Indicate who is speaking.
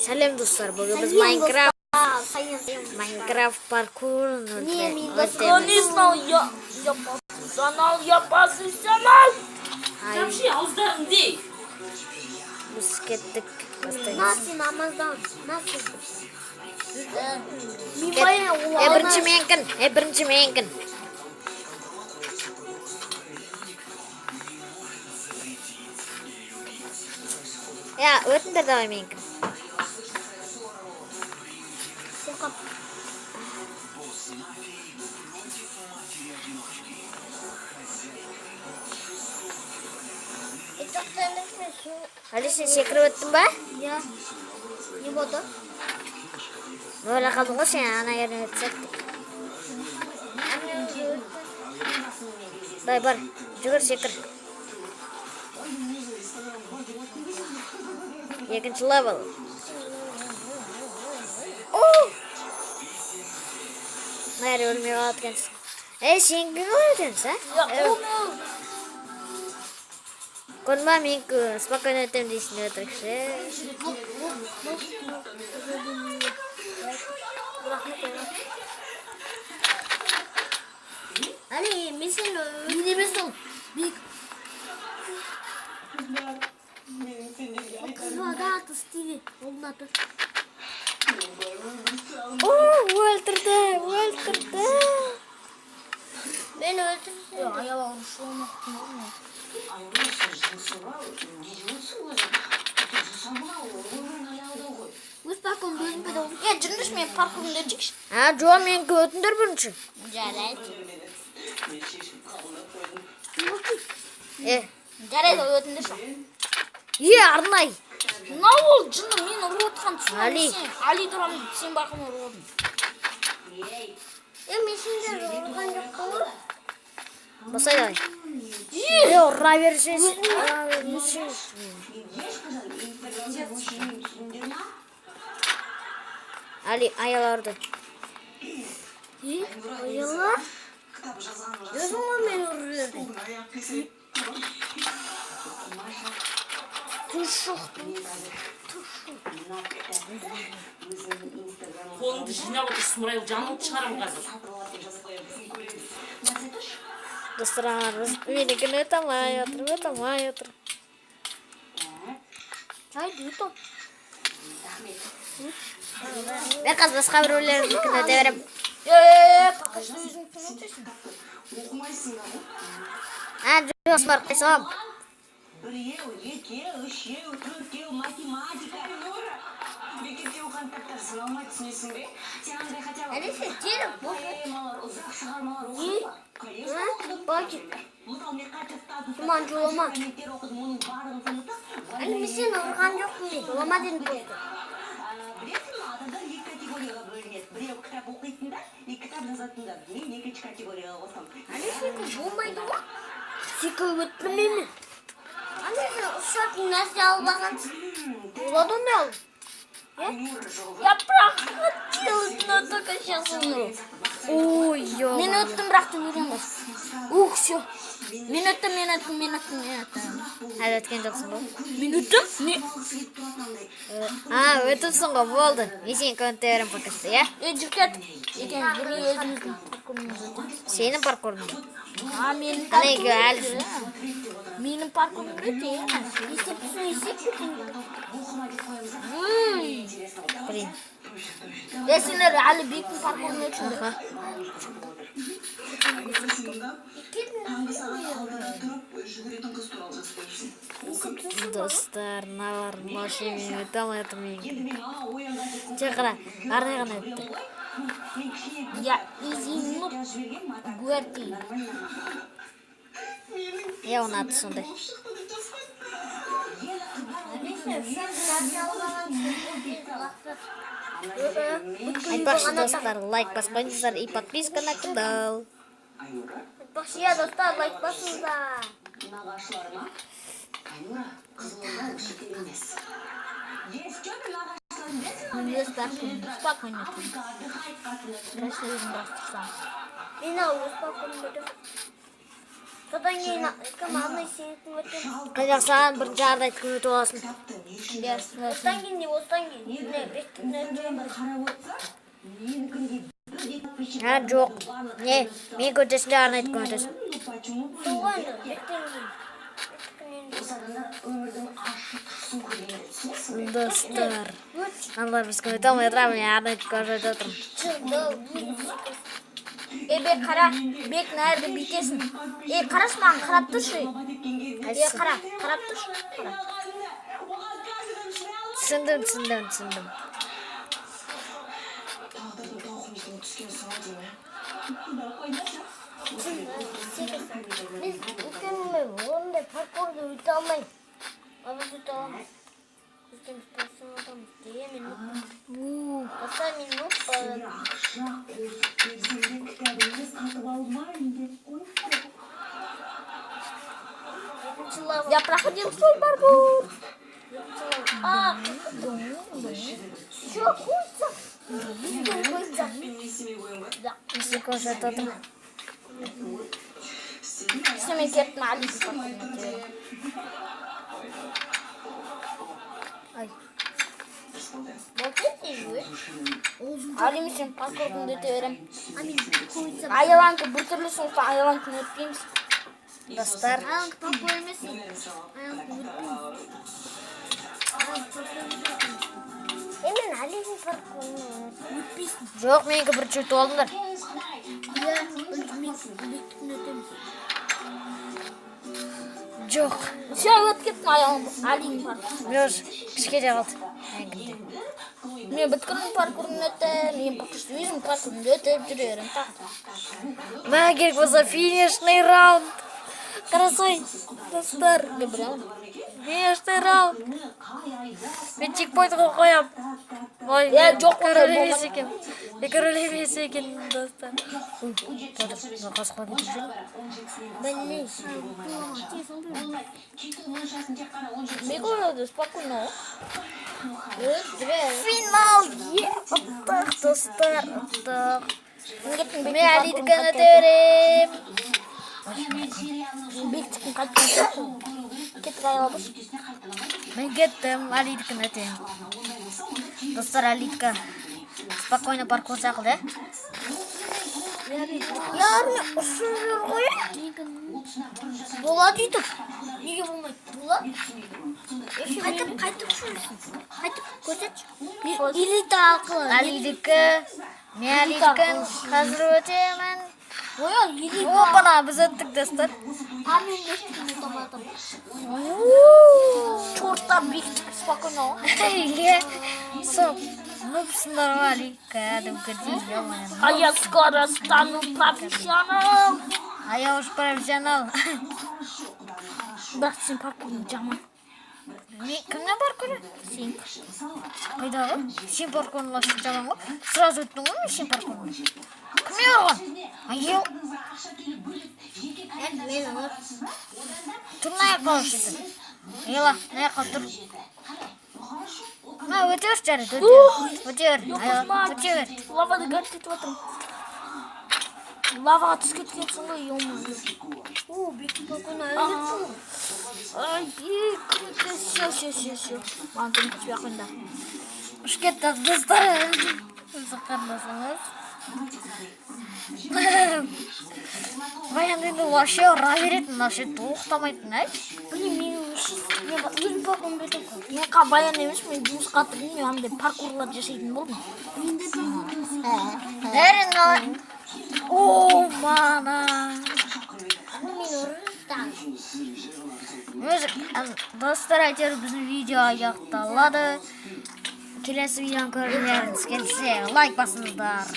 Speaker 1: Сәлем достар, бүгін біз Майнкрафт паркурын өтеміз.
Speaker 2: Санал, я профессионал.
Speaker 1: Вообще,
Speaker 2: ауыздарың дей.
Speaker 1: Біз кеттік.
Speaker 3: Nasıl namazdan? Nasıl?
Speaker 1: Бірінші менкін. Ya, өтіңдер давай менкін. Али, сен секіріп өттің ба?
Speaker 3: Ya. Ne oldu?
Speaker 1: Böyle kaldın da sen ana yerine ötsek. Day бар, жүгір секір. Екінші левел. Nereye ölmeye atkensin? Sen gün öğretensің, Konma мен спокойно өтем дейсің өтірікші.
Speaker 3: Ali, mesela ne mesela? Bir kızlarda atı stili olmadı.
Speaker 1: Öldürdü.
Speaker 3: Ben öldürdüm.
Speaker 2: Ya ayağa vuruşu
Speaker 3: Өз парком өзім бедім.
Speaker 2: жүрміш мен паркурымды өтейікші.
Speaker 1: Жоқ, мен өтіндір бірінші.
Speaker 2: Жарайды.
Speaker 1: Жарайды,
Speaker 2: өтіндірші.
Speaker 1: арнай.
Speaker 2: Мына ол жынды мен ұрып отқан
Speaker 1: Али.
Speaker 2: Али тұрамын, сен барқын ұрып отын.
Speaker 3: Мен сендер ұрған жоқ қой.
Speaker 1: Басай давай. Ұра берсесің. Али, аяларды.
Speaker 3: Аялар? Өзің ғой мен ұрырдың.
Speaker 2: Қолыңды жинап отырсың, Нұрай, жаныңды шығарам қазір.
Speaker 1: Достар, менікін өте алмай отыр.
Speaker 3: Жайды өтім.
Speaker 1: Мен қазір басқа бір өлерімдікін өте берем.
Speaker 2: Пақашты өзің кім өтесің?
Speaker 1: Жоқ, бар, қайсалам.
Speaker 3: Әлесе, теріп бұл. Бақы. Жұман жолама. Әлі мен сен ұрған жоқ мен. Жолама дедім болды.
Speaker 4: Біреу кітап оқитындар, кітап жазатындар. Мен екінші категорияға қосам.
Speaker 3: Әлі секіл болмайды ма? Секіл өттім мені. Әлесі ұшатын нәрсе алып ағансың. Болады ме ал?
Speaker 2: Я прохотела только сейчас умру.
Speaker 1: Ой, ё.
Speaker 2: Мен өттім, бірақ та өлем бас. Все. Мен өттім.
Speaker 1: Әлі өткен жоқсың ғой?
Speaker 2: Мен өттім? Не?
Speaker 1: Өтіпсің ғой, болды. Мен сені көнте берем покашты, я?
Speaker 2: Жүркет. Екен, бірі өзіміздің паркурымыз өтті.
Speaker 1: Сенің паркурың.
Speaker 2: Менің
Speaker 1: Әлі әлі.
Speaker 2: Менің паркурым өте.
Speaker 1: Блин.
Speaker 2: Сендер әлі бектің паркурын өтшіңдер.
Speaker 1: Достар, навар, машина өте алмай отыр мен. Қара, арнай ғана өтті.
Speaker 2: Я изинуп гуэрти.
Speaker 1: Я оны аты сондай. Айтпақшы достар, лайк баспаңыздар и подписка на канал.
Speaker 3: Айтпақшы, я достар, лайк басыңыздар.
Speaker 4: Нағашыларыма Айнура, қызылында шекер емес.
Speaker 2: Спокойно. Красиво.
Speaker 3: Мен ал, өз паркурым өтім. Содан кейін кім арнайы сенетін өтеміз.
Speaker 1: Қайрақ саған бірінші арда айтқан өтіп аласың.
Speaker 3: Осыдан кейін не, осыдан кейін. Не, бектің өтеміз.
Speaker 4: қарап отырса, менікіндей бірдей подписчик
Speaker 1: Жоқ. Не, мен көтесін де арна айтқан өтесің.
Speaker 4: почему
Speaker 3: Сол ғой енді, бектен кейін.
Speaker 4: осы адамдар өмірдің ащы тұсын көрген түсінесің бе?
Speaker 1: Достар. Аналар біз көмет алмай отыра, мен арна айтқан өтіп отырмын.
Speaker 3: Бек қара, бек нәрді битесің. Қарашы маған, қарап тұршы. Қарап тұршы.
Speaker 1: Түсіндім.
Speaker 4: Тағдырдың тауқымысына түскен сал деймін.
Speaker 3: Біз өткенімі ондай паркурды өте алмаймыз. Абыз өте аламыз. Өткен спортсын атамыз. Деген мен ұппадым. Оса мен ұппадым.
Speaker 4: Ақшақ өзіңізге кітабыңыз сатып алмайын деп қойып.
Speaker 3: Я проходил свой паркур. Что, курица? Курица. Да.
Speaker 1: Если көш өтіп отырмын.
Speaker 3: Все, мен кеттім Али паркурына.
Speaker 1: Ай.
Speaker 3: Али сен паркурды өте берем. Айаланка бір түрлі соңғы айаланканы өтпейміз.
Speaker 1: Достар.
Speaker 3: Айаланка паркур емес. Айаланка өтпейміз. Мен Алидің паркурына өтпейсің.
Speaker 1: Жоқ, менікі бірінші өтіп алдыңдар.
Speaker 3: Иә, бектің өтеміз.
Speaker 1: Жоқ.
Speaker 3: Все, өтіп кеттім Алидің паркурына.
Speaker 1: Жоқ, кішкеде қалды.
Speaker 3: Мен біткінің паркурын өтіп, мен бүкішті өзім паркурын өтіп жүрерім.
Speaker 1: Маған керек болса финишный раунд. Қарасай, достар. Финишный раунд. Мен чекпоинтқа қоям. Ой,
Speaker 3: жоқ,
Speaker 1: король емес екен. Король емес екен, достар. Қас қойып кетіп жүр.
Speaker 3: Бек ойнады, спокойно.
Speaker 1: Финал! Ұттық, достар, ұттық. Мен Алидікін өтерем.
Speaker 3: Бектің қайтқан кетіп айалабыз.
Speaker 1: Мен кеттім, Алидікін өтерем. Достар, Алидікі спокойно паркур сақылды.
Speaker 3: Яғни ұшын жүр ғой. Болады үйтіп. Неге болмайды? Болады. Қайтып ұшырсың. Қайтып көрсетші. Илиті ақылы.
Speaker 1: Алидікі, мен Алидікін қазір өтемін.
Speaker 3: Оя, илиті.
Speaker 1: Опана, біз өттік, достар.
Speaker 3: Мен бектің ұтамадым. Чорта бектік спокойно.
Speaker 1: Иә, соп. Нұпсындар ма, Алидікі, әдім көрдейін.
Speaker 3: А я скоро стану профессионалом.
Speaker 1: А я уж профессионал.
Speaker 3: Бірақ сен паркурың жаман.
Speaker 1: Кімнен паркуры?
Speaker 3: Сен.
Speaker 1: Қайдағы? Сен паркурын лашық жаман ғой? Сразу өттің ғой мен сен паркурын. Кім еғылған? Айел.
Speaker 3: Мен ұмыр.
Speaker 1: Тұр наяққа ұшыды. Ела, наяққа тұр. Өте өш жарыд, өте өр. Өте өр.
Speaker 3: Лавада көріп кетіп отырмын. Лаваға түс кеткенсің ғой, ема. Бектің паркурына өтіп. Ай, бек. Все. Маған түн күтпей ақында.
Speaker 1: Үш кетті, достар. Өзі қандасыңыз. Баян енді вообще ұра беретін, вообще тоқтамайтын, әй?
Speaker 3: Блин, мен өзім паркурын бетім қой. Мен баян емес, мен жұмыс қатырдым, мен андай паркурлар жасайтын болдым.
Speaker 1: Әрін қалай? О, мана.
Speaker 3: Мен ұрыстан.
Speaker 1: Достар, әйтеуір біздің видео аяқталады. Келесі видеоны көргілеріңіз келсе лайк басыңыздар.